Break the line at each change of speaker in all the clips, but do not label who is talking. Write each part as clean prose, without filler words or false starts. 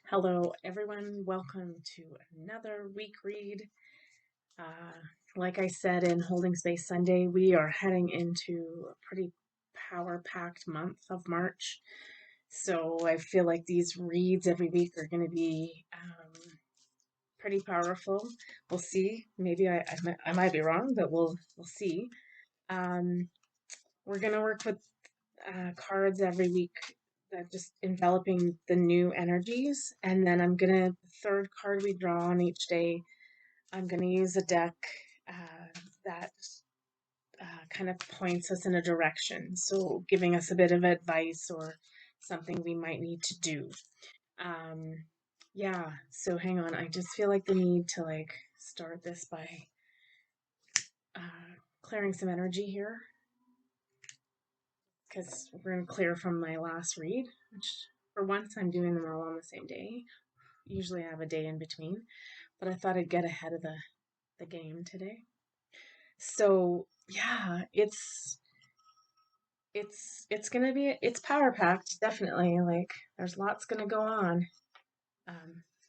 Hello, everyone. Welcome to another week read. Uh, like I said in Holding Space Sunday, we are heading into a pretty power packed month of March. So I feel like these reads every week are going to be pretty powerful. We'll see. Maybe I might be wrong, but we'll see. Um, we're going to work with cards every week that just enveloping the new energies. And then the third card we draw on each day, I'm going to use a deck that kind of points us in a direction. So giving us a bit of advice or something we might need to do. Um, yeah, so hang on. I just feel like the need to start this by clearing some energy here because we're going to clear from my last read, which for once I'm doing them all on the same day. Usually I have a day in between, but I thought I'd get ahead of the game today. So yeah, it's gonna be it's power packed, definitely. Like there's lots gonna go on.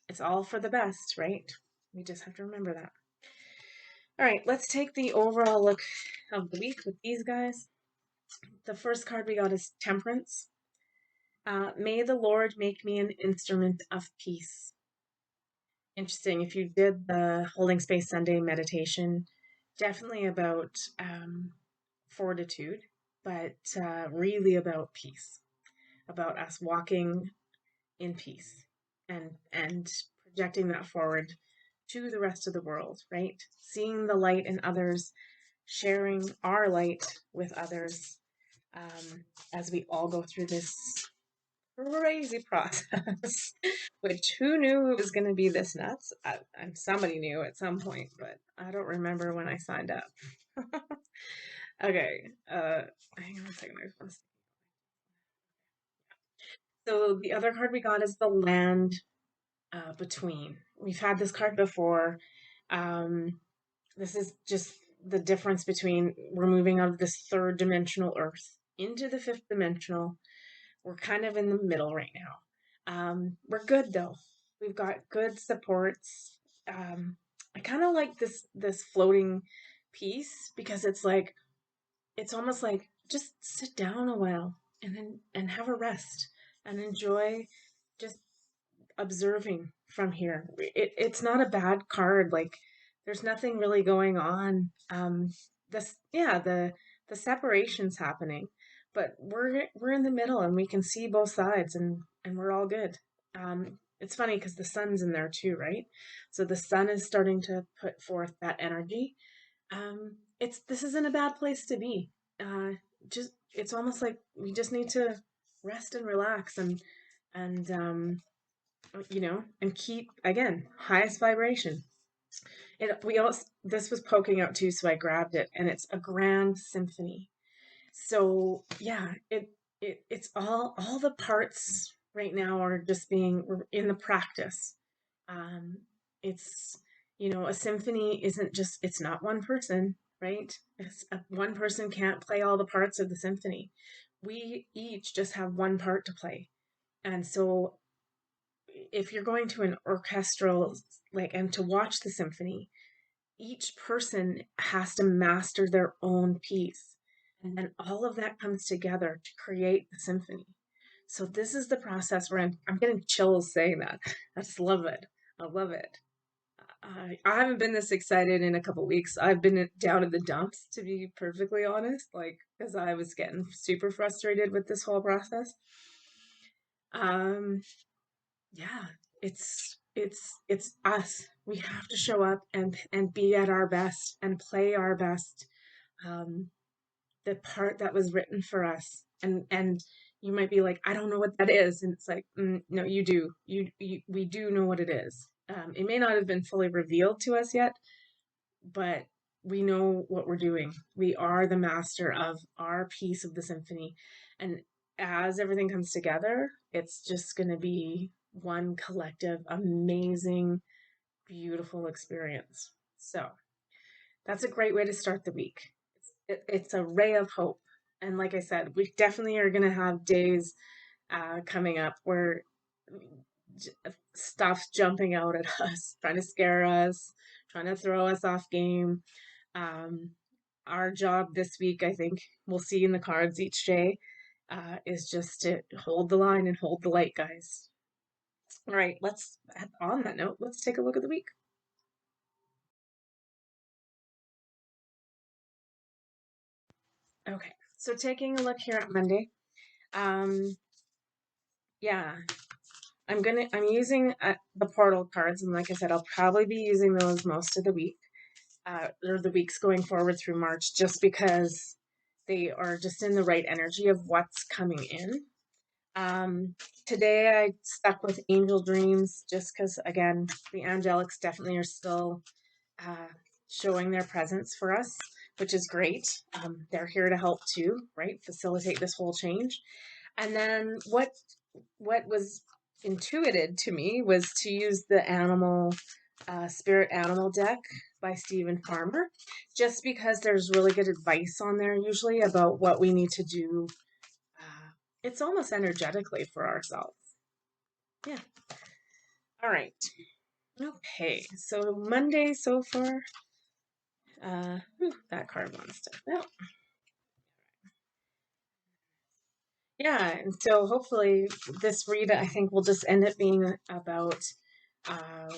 It's all for the best, right? We just have to remember that. All right, let's take the overall look of the week with these guys. The first card we got is Temperance. May the Lord make me an instrument of peace. Interesting. If you did the Holding Space Sunday meditation, definitely about fortitude, but really about peace, about us walking in peace and projecting that forward to the rest of the world, right? Seeing the light in others, sharing our light with others as we all go through this crazy process, which who knew it was going to be this nuts? Somebody knew at some point, but I don't remember when I signed up. Okay, hang on a second. So the other card we got is the Land Between. We've had this card before. Um, this is just the difference between we're moving out of this third dimensional Earth into the fifth dimensional. We're kind of in the middle right now. We're good though. We've got good supports. I kind of like this floating piece because it's almost like just sit down a while and have a rest and enjoy just observing from here. It's not a bad card. Like there's nothing really going on. This yeah, the separation's happening, but we're in the middle and we can see both sides and we're all good. It's funny because the sun's in there too, right? So the sun is starting to put forth that energy. It's this isn't a bad place to be. Just it's almost like we just need to rest and relax and and keep again highest vibration. We also this was poking out too, so I grabbed it, and it's a grand symphony. So yeah, it's all the parts right now are just being we're in the practice. Um, it's a symphony isn't just it's not one person, right? One person can't play all the parts of the symphony. We each just have one part to play, and so if you're going to an orchestral and to watch the symphony, each person has to master their own piece, and then all of that comes together to create the symphony. So this is the process where I'm getting chills saying that. I just love it. I love it. I haven't been this excited in a couple weeks. I've been down in the dumps, to be perfectly honest, because I was getting super frustrated with this whole process. Um, yeah, it's us. We have to show up and be at our best and play our best. Um, the part that was written for us, and you might be like, I don't know what that is, and it's like, no, you do. We do know what it is. It may not have been fully revealed to us yet, but we know what we're doing. We are the master of our piece of the symphony, and as everything comes together, it's just going to be one collective, amazing, beautiful experience. So that's a great way to start the week. It's a ray of hope. And like I said, we definitely are going to have days coming up where stuff's jumping out at us, trying to scare us, trying to throw us off game. Um, our job this week, I think we'll see in the cards each day, is just to hold the line and hold the light, guys. All right, on that note, let's take a look at the week. Okay, so taking a look here at Monday, um, yeah, I'm using the portal cards, and like I said, I'll probably be using those most of the week, or the weeks going forward through March, just because they are just in the right energy of what's coming in. Um, Today I stuck with angel dreams just because, again, the angelics definitely are still uh, showing their presence for us, which is great. They're here to help too, right? Facilitate this whole change. And then what was intuited to me was to use the spirit animal deck by Stephen Farmer, just because there's really good advice on there usually about what we need to do. It's almost energetically for ourselves. Yeah. All right. Okay. So Monday so far. That card wants to. Well, yeah, and so hopefully this read, I think, will just end up being about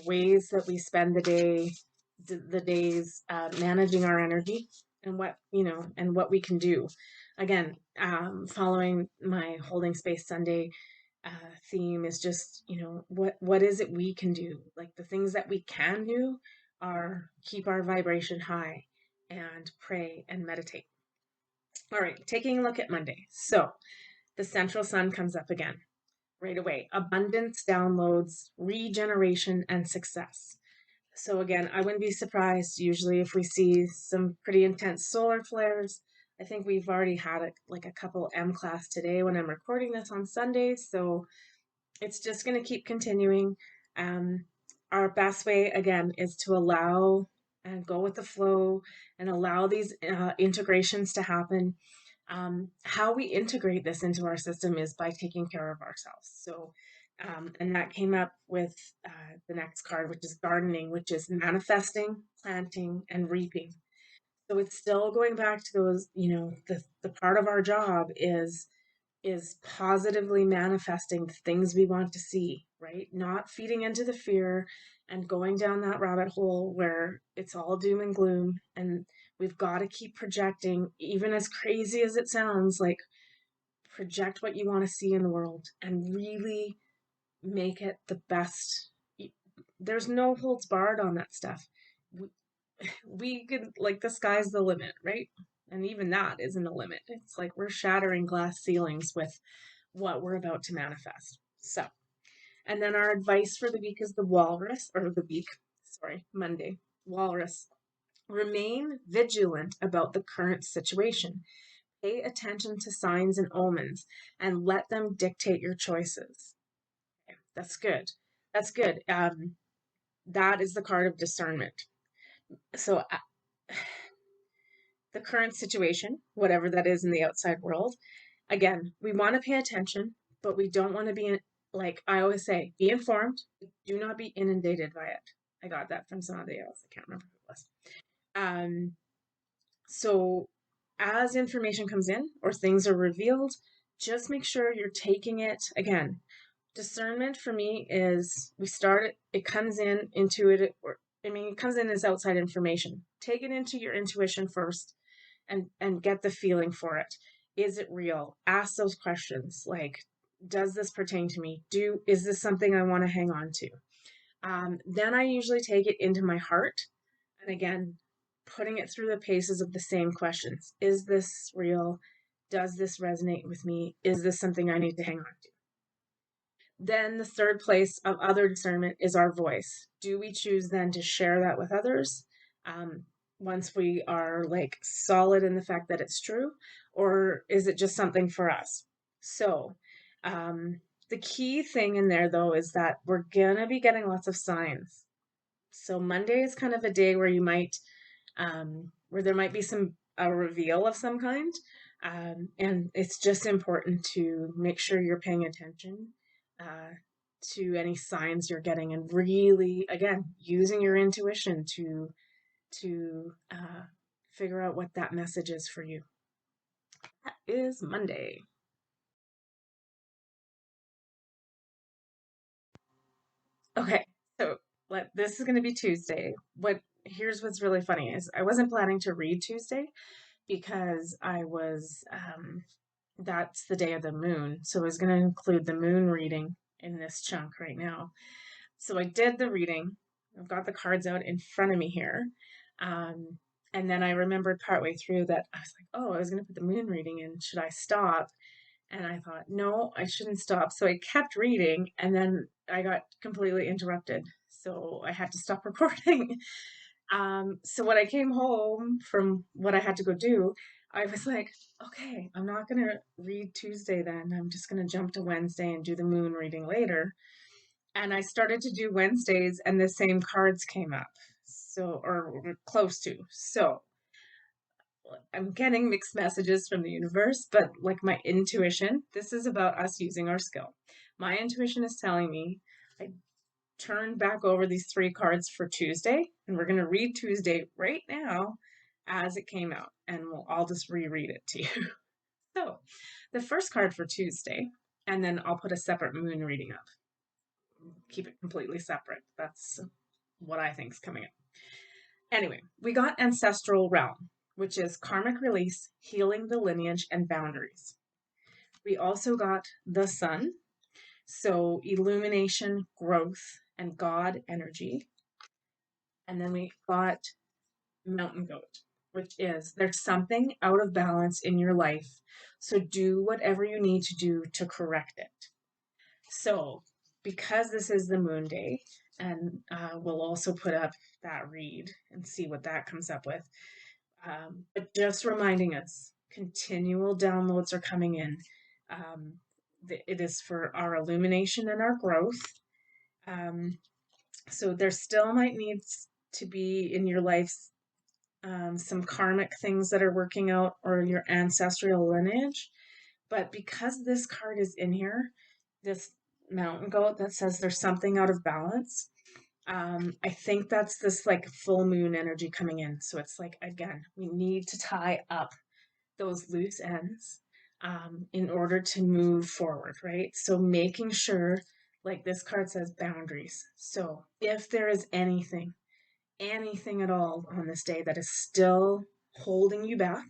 ways that we spend the days managing our energy, and what we can do. Again, following my holding space Sunday theme is just, what is it we can do? Like the things that we can do are keep our vibration high and pray and meditate. All right, taking a look at Monday. So the central sun comes up again right away. Abundance, downloads, regeneration, and success. So again, I wouldn't be surprised usually if we see some pretty intense solar flares. I think we've already had like a couple M class today when I'm recording this on Sunday. So it's just going to keep continuing. Um, our best way, again, is to allow and go with the flow and allow these integrations to happen. How we integrate this into our system is by taking care of ourselves. So, and that came up with the next card, which is gardening, which is manifesting, planting, and reaping. So it's still going back to those, the part of our job is positively manifesting the things we want to see, right? Not feeding into the fear and going down that rabbit hole where it's all doom and gloom. And we've got to keep projecting, even as crazy as it sounds, like project what you want to see in the world and really make it the best. There's no holds barred on that stuff. We could, like, the sky's the limit, right? And even that isn't a limit. It's like we're shattering glass ceilings with what we're about to manifest. So, and then our advice for the week is Monday, walrus. Remain vigilant about the current situation. Pay attention to signs and omens and let them dictate your choices. Okay, that's good. That's good. That is the card of discernment. So, the current situation, whatever that is in the outside world, again, we want to pay attention, but we don't want to like I always say, be informed, do not be inundated by it. I got that from somebody else. I can't remember who it was. Um, so as information comes in or things are revealed, just make sure you're taking it again. Discernment for me is it comes in intuitive, it comes in as outside information. Take it into your intuition first and get the feeling for it. Is it real? Ask those questions like, does this pertain to me? Is this something I want to hang on to? Then I usually take it into my heart, and again, putting it through the paces of the same questions. Is this real? Does this resonate with me? Is this something I need to hang on to? Then the third place of other discernment is our voice. Do we choose then to share that with others? Um, Once we are like solid in the fact that it's true, or is it just something for us? So, the key thing in there though is that we're gonna be getting lots of signs. So Monday is kind of a day where where there might be a reveal of some kind, and it's just important to make sure you're paying attention. Uh, to any signs you're getting, and really, again, using your intuition to figure out what that message is for you. That is Monday. Okay, so this is going to be Tuesday. Here's what's really funny is I wasn't planning to read Tuesday because I was that's the day of the moon, so I was going to include the moon reading in this chunk right now. So I did the reading. I've got the cards out in front of me here. Um, and then I remembered partway through that I was like, oh, I was going to put the moon reading in. Should I stop? And I thought, no, I shouldn't stop. So I kept reading and then I got completely interrupted. So I had to stop recording. So when I came home from what I had to go do, I was like, okay, I'm not going to read Tuesday then. I'm just going to jump to Wednesday and do the moon reading later. And I started to do Wednesdays and the same cards came up. So, or close to. So I'm getting mixed messages from the universe, but like my intuition, this is about us using our skill. My intuition is telling me I turned back over these three cards for Tuesday, and we're going to read Tuesday right now as it came out, and I'll just reread it to you. So, the first card for Tuesday, and then I'll put a separate moon reading up. Keep it completely separate. That's what I think is coming up. Anyway, we got Ancestral Realm, which is karmic release, healing the lineage, and boundaries. We also got the Sun, so illumination, growth, and God energy. And then we got Mountain Goat, which is there's something out of balance in your life, so do whatever you need to do to correct it. So, because this is the moon day, and we'll also put up that read and see what that comes up with. But just reminding us, continual downloads are coming in. Um, it is for our illumination and our growth. Um, so there still might need to be in your life some karmic things that are working out or your ancestral lineage. But because this card is in here, this mountain goat that says there's something out of balance, I think that's this like full moon energy coming in. So it's like, again, we need to tie up those loose ends in order to move forward, right? So making sure, like this card says, boundaries. So if there is anything at all on this day that is still holding you back,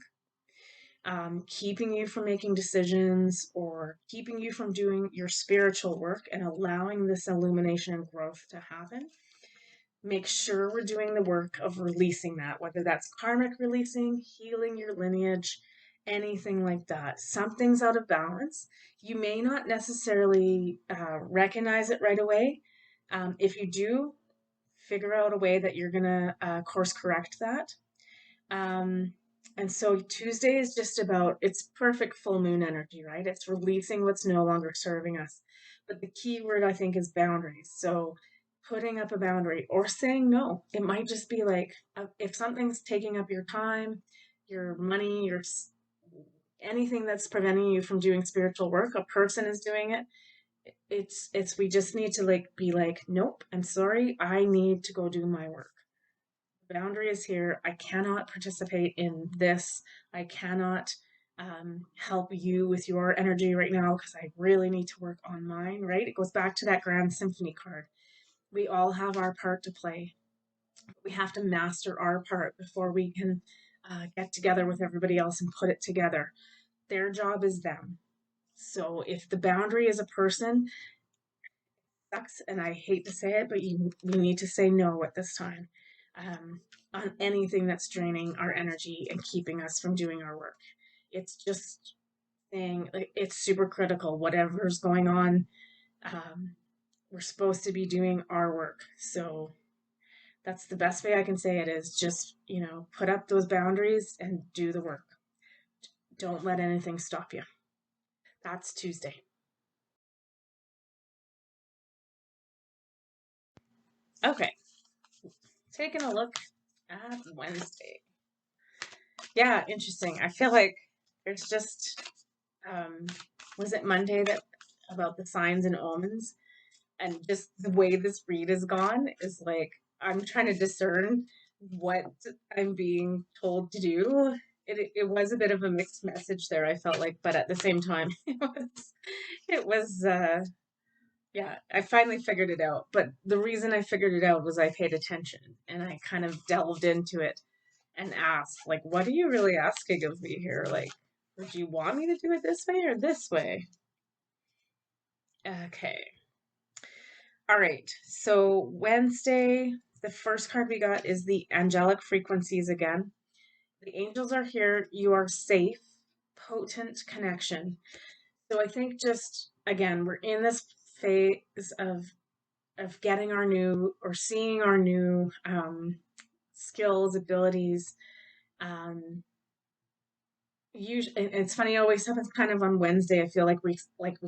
keeping you from making decisions or keeping you from doing your spiritual work and allowing this illumination and growth to happen, make sure we're doing the work of releasing that, whether that's karmic releasing, healing your lineage, anything like that. Something's out of balance. You may not necessarily recognize it right away. If you do, figure out a way that you're going to course correct that. Um, and so Tuesday is just about, it's perfect full moon energy, right? It's releasing what's no longer serving us. But the key word, I think, is boundaries. So putting up a boundary or saying no. It might just be like, if something's taking up your time, your money, anything that's preventing you from doing spiritual work, a person is doing it. We just need to like be like, nope, I'm sorry, I need to go do my work. Boundary is here. I cannot participate in this. I cannot help you with your energy right now because I really need to work on mine, right? It goes back to that Grand Symphony card. We all have our part to play. We have to master our part before we can get together with everybody else and put it together. Their job is them. So if the boundary is a person, sucks, and I hate to say it, but we need to say no at this time on anything that's draining our energy and keeping us from doing our work. It's just saying like, it's super critical. Whatever's going on, we're supposed to be doing our work. So that's the best way I can say it is just, put up those boundaries and do the work. Don't let anything stop you. That's Tuesday. Okay, taking a look at Wednesday. Yeah, interesting. I feel like there's just um was it Monday that about the signs and omens? And just the way this read is gone is like I'm trying to discern what I'm being told to do. It was a bit of a mixed message there, I felt like, but at the same time, it was yeah, I finally figured it out. But the reason I figured it out was I paid attention and I kind of delved into it and asked, like, what are you really asking of me here? Like, do you want me to do it this way or this way? Okay. All right. So Wednesday, the first card we got is the angelic frequencies again. The angels are here. You are safe. Potent connection. So I think just again, we're in this phase of getting our new or seeing our new skills, abilities. Usually, it's funny. It always happens kind of on Wednesday. I feel like we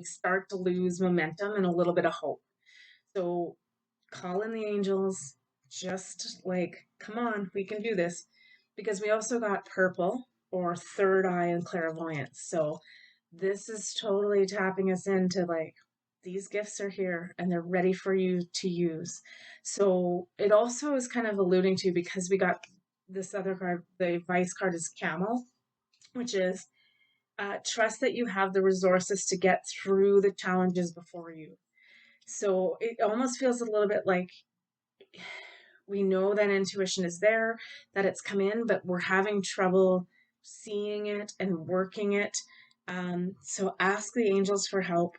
start to lose momentum and a little bit of hope. So call in the angels, just like, come on, we can do this. Because we also got purple or third eye and clairvoyance. So this is totally tapping us into like, these gifts are here and they're ready for you to use. So it also is kind of alluding to because we got this other card, the advice card is camel, which is trust that you have the resources to get through the challenges before you. So it almost feels a little bit like we know that intuition is there, that it's come in, but we're having trouble seeing it and working it. So ask the angels for help.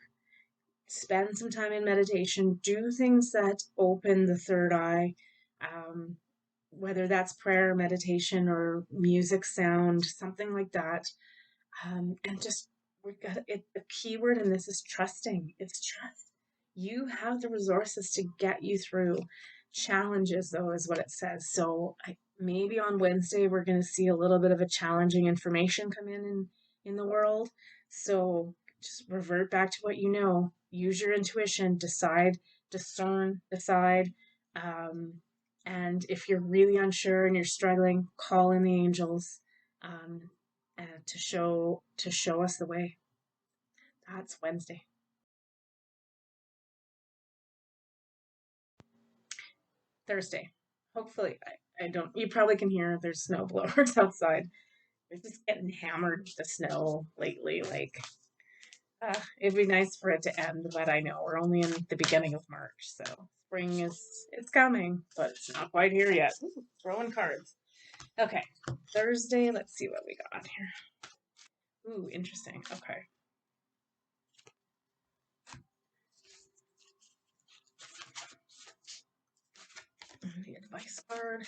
Spend some time in meditation. Do things that open the third eye, um, whether that's prayer, meditation, or music, sound, something like that. And just we got it. The key word in this is trusting. It's trust. You have the resources to get you through challenges, though, is what it says. So maybe on Wednesday we're going to see a little bit of a challenging information come in the world. So just revert back to what you know. Use your intuition. Decide, discern, decide. Um, and if you're really unsure and you're struggling, call in the angels. And to show us the way. That's Wednesday. Thursday. Hopefully, I don't. You probably can hear there's snow blowers outside. They're just getting hammered with the snow lately. Like, it'd be nice for it to end, but I know we're only in the beginning of March, so spring is it's coming, but it's not quite here yet. Ooh, throwing cards. Okay, Thursday. Let's see what we got here. Ooh, interesting. Okay. The advice card.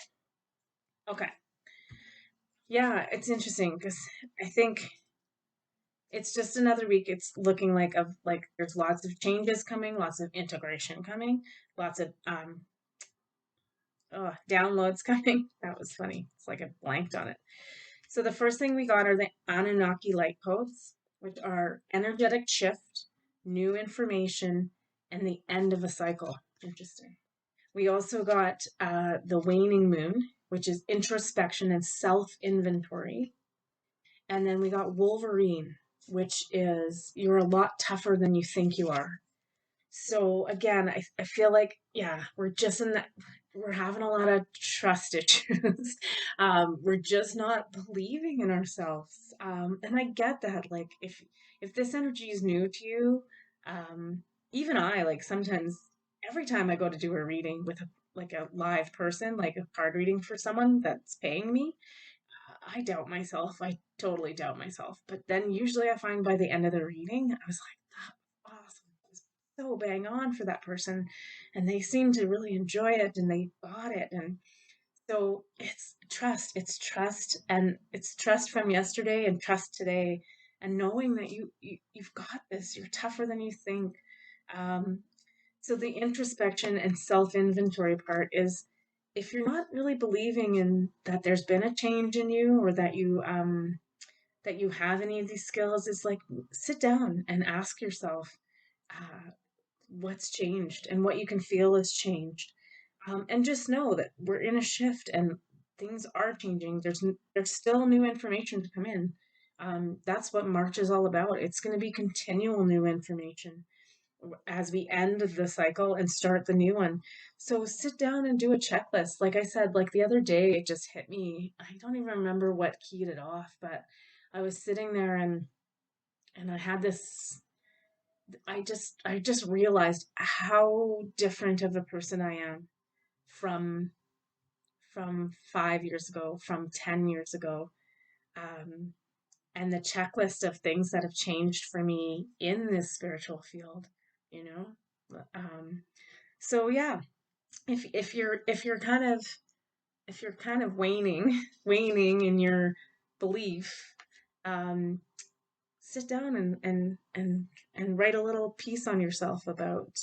Okay. Yeah, it's interesting because I think it's just another week. It's looking like there's lots of changes coming, lots of integration coming, lots of downloads coming. That was funny. It's like I blanked on it. So the first thing we got are the Anunnaki light codes, which are energetic shift, new information, and the end of a cycle. Interesting. We also got the waning moon, which is introspection and self inventory. And then we got Wolverine, which is you're a lot tougher than you think you are. So again, I feel like, yeah, we're just in that, we're having a lot of trust issues. We're just not believing in ourselves. And I get that. Like if this energy is new to you, um, even I like sometimes every time I go to do a reading with like a live person, like a card reading for someone that's paying me, I doubt myself. I totally doubt myself. But then usually I find by the end of the reading, I was like, that was awesome. It was so bang on for that person. And they seemed to really enjoy it and they got it. And so it's trust. It's trust. And it's trust from yesterday and trust today. And knowing that you've got this, you're tougher than you think. Um, so the introspection and self-inventory part is if you're not really believing in that there's been a change in you or that you have any of these skills, it's like sit down and ask yourself what's changed and what you can feel has changed. And just know that we're in a shift and things are changing. There's still new information to come in. That's what March is all about. It's going to be continual new information. as we end the cycle and start the new one. So sit down and do a checklist. Like I said, like the other day, it just hit me. I don't even remember what keyed it off, but I was sitting there and I had this. I just realized how different of a person I am from 5 years ago, from 10 years ago. Um, and the checklist of things that have changed for me in this spiritual field, you know. So yeah, if you're kind of waning waning in your belief, um, sit down and write a little piece on yourself about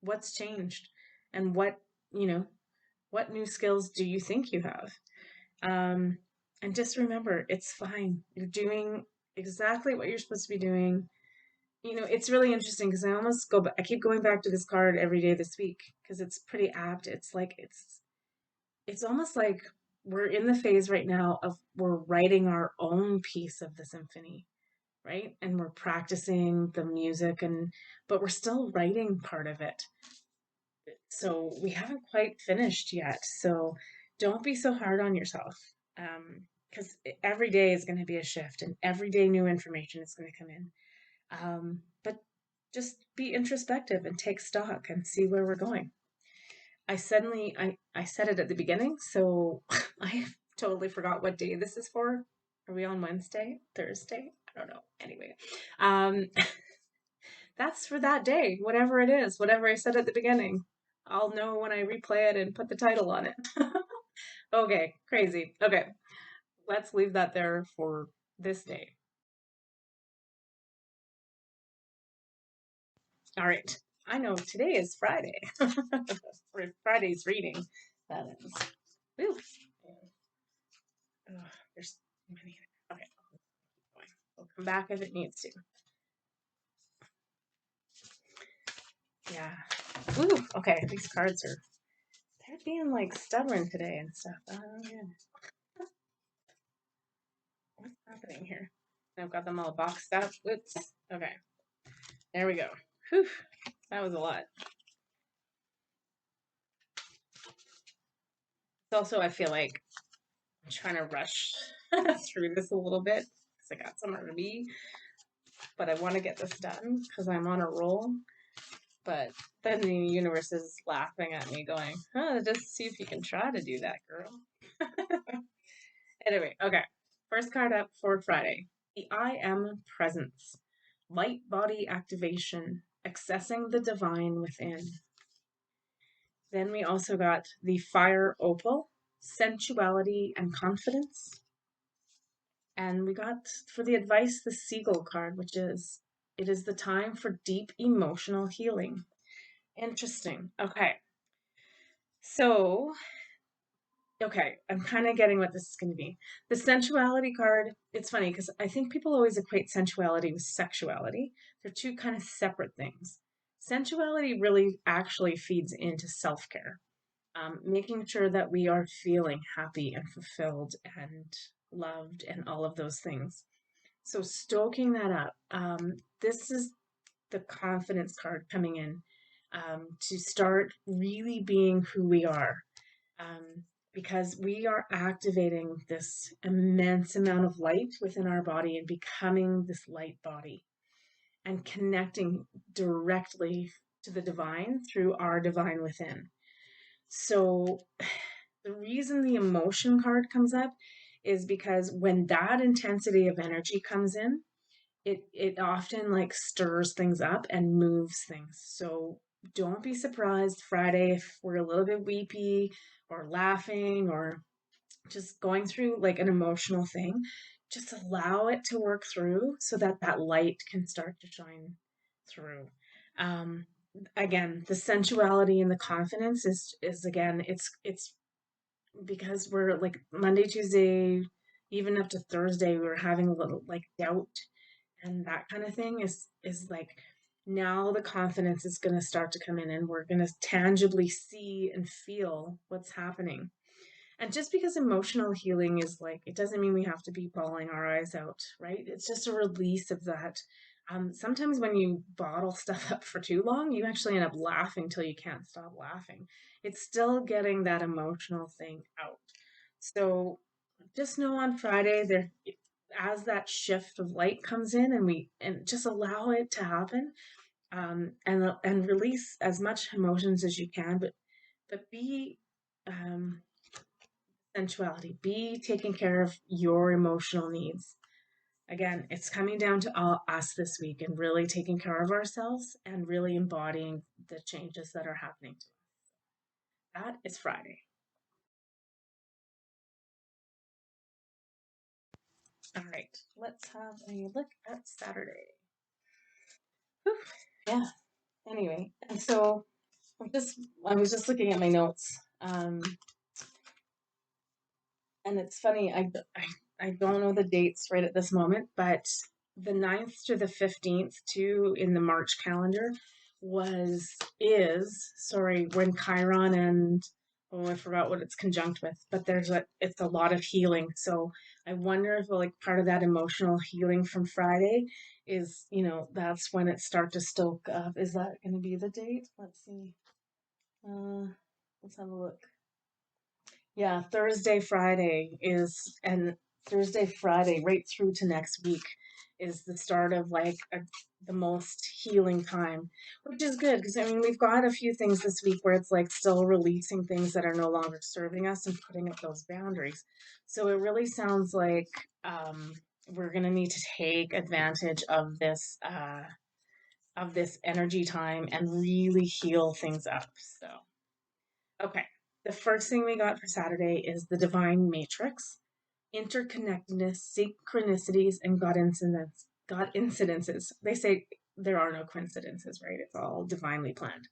what's changed and you know what new skills do you think you have. Um, and just remember, it's fine. You're doing exactly what you're supposed to be doing. It's really interesting because I almost go back, I keep going back to this card every day this week because it's pretty apt. It's almost like we're in the phase right now of we're writing our own piece of the symphony, right? And we're practicing the music but we're still writing part of it. So we haven't quite finished yet. So don't be so hard on yourself. Because every day is going to be a shift and every day new information is going to come in. But just be introspective and take stock and see where we're going. I said it at the beginning, so I totally forgot what day this is for. Are we on Wednesday? Thursday? I don't know. Anyway, um, that's for that day, whatever it is, whatever I said at the beginning. I'll know when I replay it and put the title on it. Okay, crazy. Okay, let's leave that there for this day. All right. I know today is Friday. For Friday's reading. That is. Whew. Ugh, there's many. Okay, we'll come back if it needs to. Yeah. Ooh, okay. These cards they're being like stubborn today and stuff. Yeah. What's happening here? I've got them all boxed up. Oops. Okay. There we go. Whew. That was a lot. It's also, I feel like I'm trying to rush through this a little bit because I got somewhere to be, but I want to get this done because I'm on a roll. But then the universe is laughing at me, going, just see if you can try to do that, girl. Anyway, okay. First card up for Friday. The I Am Presence. Light body activation. Accessing the divine within. Then we also got the Fire Opal. Sensuality and confidence. And we got for the advice the Seagull card, which is it is the time for deep emotional healing. Interesting. Okay. So, okay, I'm kind of getting what this is going to be. The sensuality card, it's funny because I think people always equate sensuality with sexuality. They're two kind of separate things. Sensuality really actually feeds into self care, making sure that we are feeling happy and fulfilled and loved and all of those things. So, stoking that up, this is the confidence card coming in, to start really being who we are, um, because we are activating this immense amount of light within our body and becoming this light body and connecting directly to the divine through our divine within. So, the reason the emotion card comes up is because when that intensity of energy comes in, it often like stirs things up and moves things. So don't be surprised Friday if we're a little bit weepy or laughing or just going through like an emotional thing. Just allow it to work through so that that light can start to shine through. Um, Again, the sensuality and the confidence is again, it's because we're like Monday, Tuesday, even up to Thursday, we were having a little like doubt and that kind of thing is like now the confidence is going to start to come in and we're going to tangibly see and feel what's happening. And just because emotional healing is like, it doesn't mean we have to be bawling our eyes out, right? It's just a release of that Sometimes when you bottle stuff up for too long, you actually end up laughing till you can't stop laughing. It's still getting that emotional thing out. So just know on Friday there, as that shift of light comes in, and just allow it to happen, and release as much emotions as you can, but be um, sensuality, be taking care of your emotional needs. Again, it's coming down to all us this week and really taking care of ourselves and really embodying the changes that are happening to us. That is Friday. All right, let's have a look at Saturday. Whew, yeah. Anyway, and so I was just looking at my notes, and it's funny. I don't know the dates right at this moment, but the 9th to the 15th, too, in the March calendar is sorry, when Chiron and oh, I forgot what it's conjunct with, but it's a lot of healing. So I wonder if like part of that emotional healing from Friday is, that's when it starts to stoke up. Is that going to be the date? Let's see. Uh, let's have a look. Yeah, Thursday, Friday, right through to next week is the start of the most healing time, which is good because I mean, we've got a few things this week where it's like still releasing things that are no longer serving us and putting up those boundaries. So it really sounds like um, we're going to need to take advantage of this energy time and really heal things up. So. Okay. The first thing we got for Saturday is the divine matrix, interconnectedness, synchronicities, and God incidences. They say there are no coincidences, right? It's all divinely planned.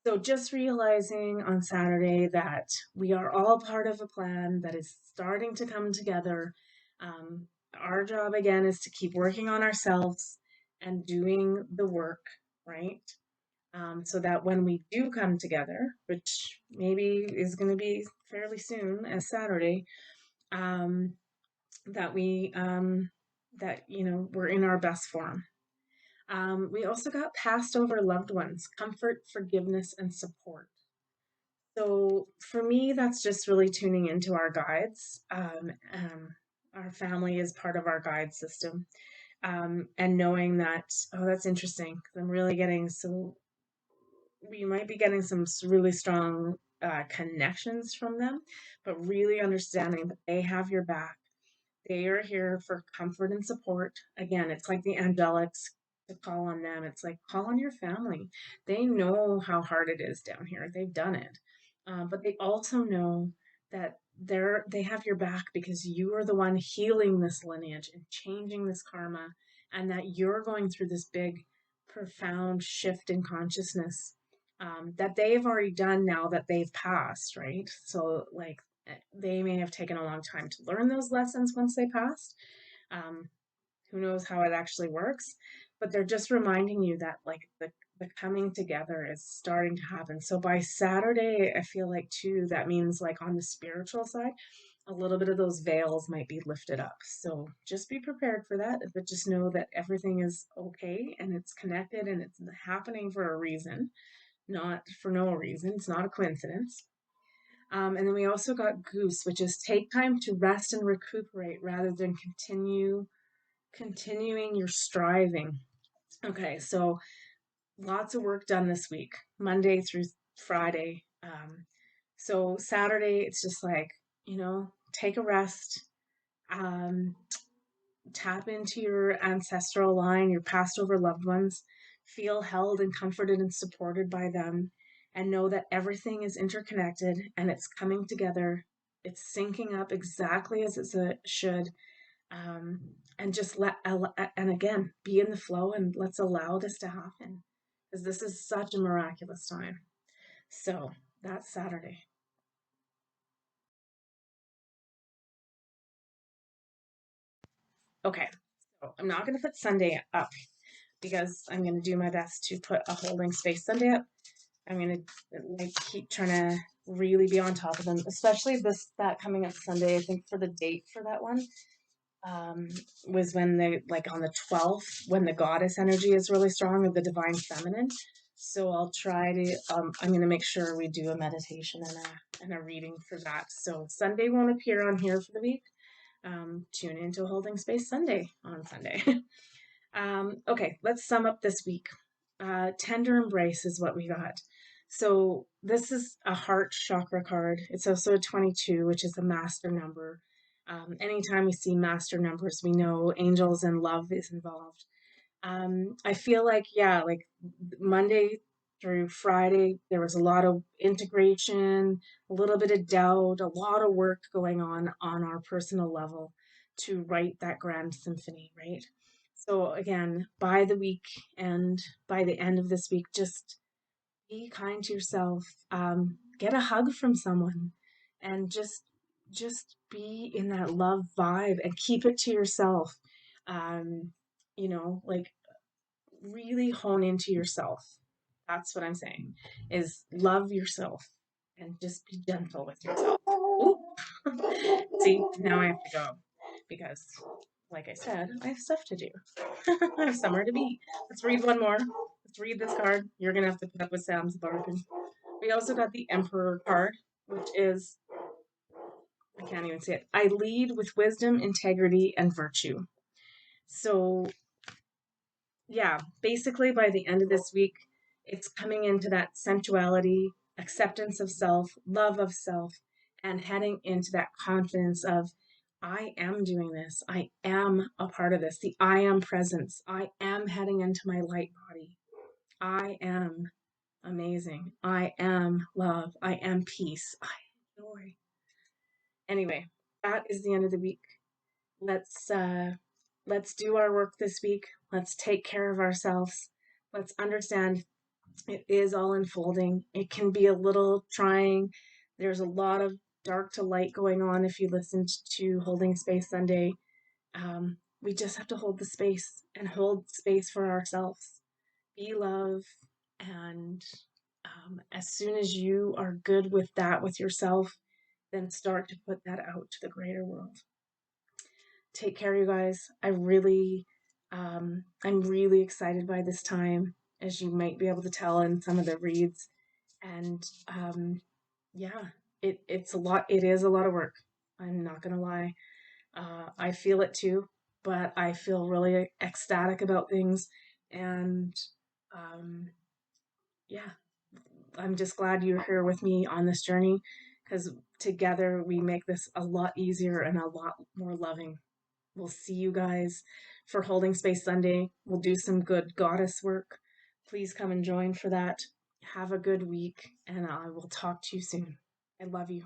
So just realizing on Saturday that we are all part of a plan that is starting to come together. Um, our job again is to keep working on ourselves and doing the work, right? So that when we do come together, which maybe is going to be fairly soon as Saturday, um, that we that we're in our best form. We also got passed over loved ones, comfort, forgiveness, and support. So for me, that's just really tuning into our guides. Our family is part of our guide system, and knowing that, oh, that's interesting because I'm really getting so we might be getting some really strong connections from them, but really understanding that they have your back. They are here for comfort and support. Again, it's like the angelics to call on them. It's like call on your family. They know how hard it is down here. They've done it, but they also know that they have your back because you are the one healing this lineage and changing this karma, and that you're going through this big, profound shift in consciousness that they've already done now that they've passed, right? So like they may have taken a long time to learn those lessons once they passed. Um, who knows how it actually works? But they're just reminding you that like the coming together is starting to happen. So by Saturday, I feel like too, that means like on the spiritual side, a little bit of those veils might be lifted up. So just be prepared for that, but just know that everything is okay and it's connected and it's happening for a reason, not for no reason. It's not a coincidence. And then we also got Goose, which is take time to rest and recuperate rather than continuing your striving. Okay, so lots of work done this week, Monday through Friday. So Saturday, it's just like, take a rest, um, tap into your ancestral line, your past over loved ones, feel held and comforted and supported by them, and know that everything is interconnected and it's coming together. It's syncing up exactly as it should. Um, and just and again, be in the flow and let's allow this to happen because this is such a miraculous time. So that's Saturday. Okay, so I'm not going to put Sunday up because I'm going to do my best to put a holding space Sunday up. I'm going to like keep trying to really be on top of them, especially that coming up Sunday. I think for the date for that one, um, was when they, like on the 12th, when the goddess energy is really strong of the divine feminine. So I'll try to, I'm going to make sure we do a meditation and a reading for that. So Sunday won't appear on here for the week. Tune into Holding Space Sunday on Sunday. Okay, let's sum up this week. Tender embrace is what we got. So this is a heart chakra card. It's also a 22, which is a master number. Anytime we see master numbers, we know angels and love is involved. I feel like, yeah, like Monday through Friday, there was a lot of integration, a little bit of doubt, a lot of work going on our personal level to write that grand symphony, right? So again, by the week and by the end of this week, just be kind to yourself. Get a hug from someone, and just be in that love vibe and keep it to yourself. Um, like really hone into yourself. That's what I'm saying, is love yourself and just be gentle with yourself. Ooh. See, now I have to go because, like I said, I have stuff to do. I have somewhere to be. Let's read one more. Let's read this card. You're going to have to put up with Sam's barking. We also got the Emperor card, which is, I can't even say it. I lead with wisdom, integrity, and virtue. So yeah, basically by the end of this week, it's coming into that sensuality, acceptance of self, love of self, and heading into that confidence of, I am doing this. I am a part of this. The I am presence. I am heading into my light body. I am amazing. I am love. I am peace. I am joy. Anyway, that is the end of the week. Let's uh let's do our work this week. Let's take care of ourselves. Let's understand it is all unfolding. It can be a little trying. There's a lot of dark to light going on if you listened to Holding Space Sunday. We just have to hold the space and hold space for ourselves. Be love. And as soon as you are good with that with yourself, then start to put that out to the greater world. Take care, you guys. I'm really excited by this time, as you might be able to tell in some of the reads. And yeah, it's a lot. It is a lot of work. I'm not gonna lie. I feel it too, but I feel really ecstatic about things. And um, yeah, I'm just glad you're here with me on this journey, because together we make this a lot easier and a lot more loving. We'll see you guys for Holding Space Sunday. We'll do some good goddess work. Please come and join for that. Have a good week, and I will talk to you soon. I love you.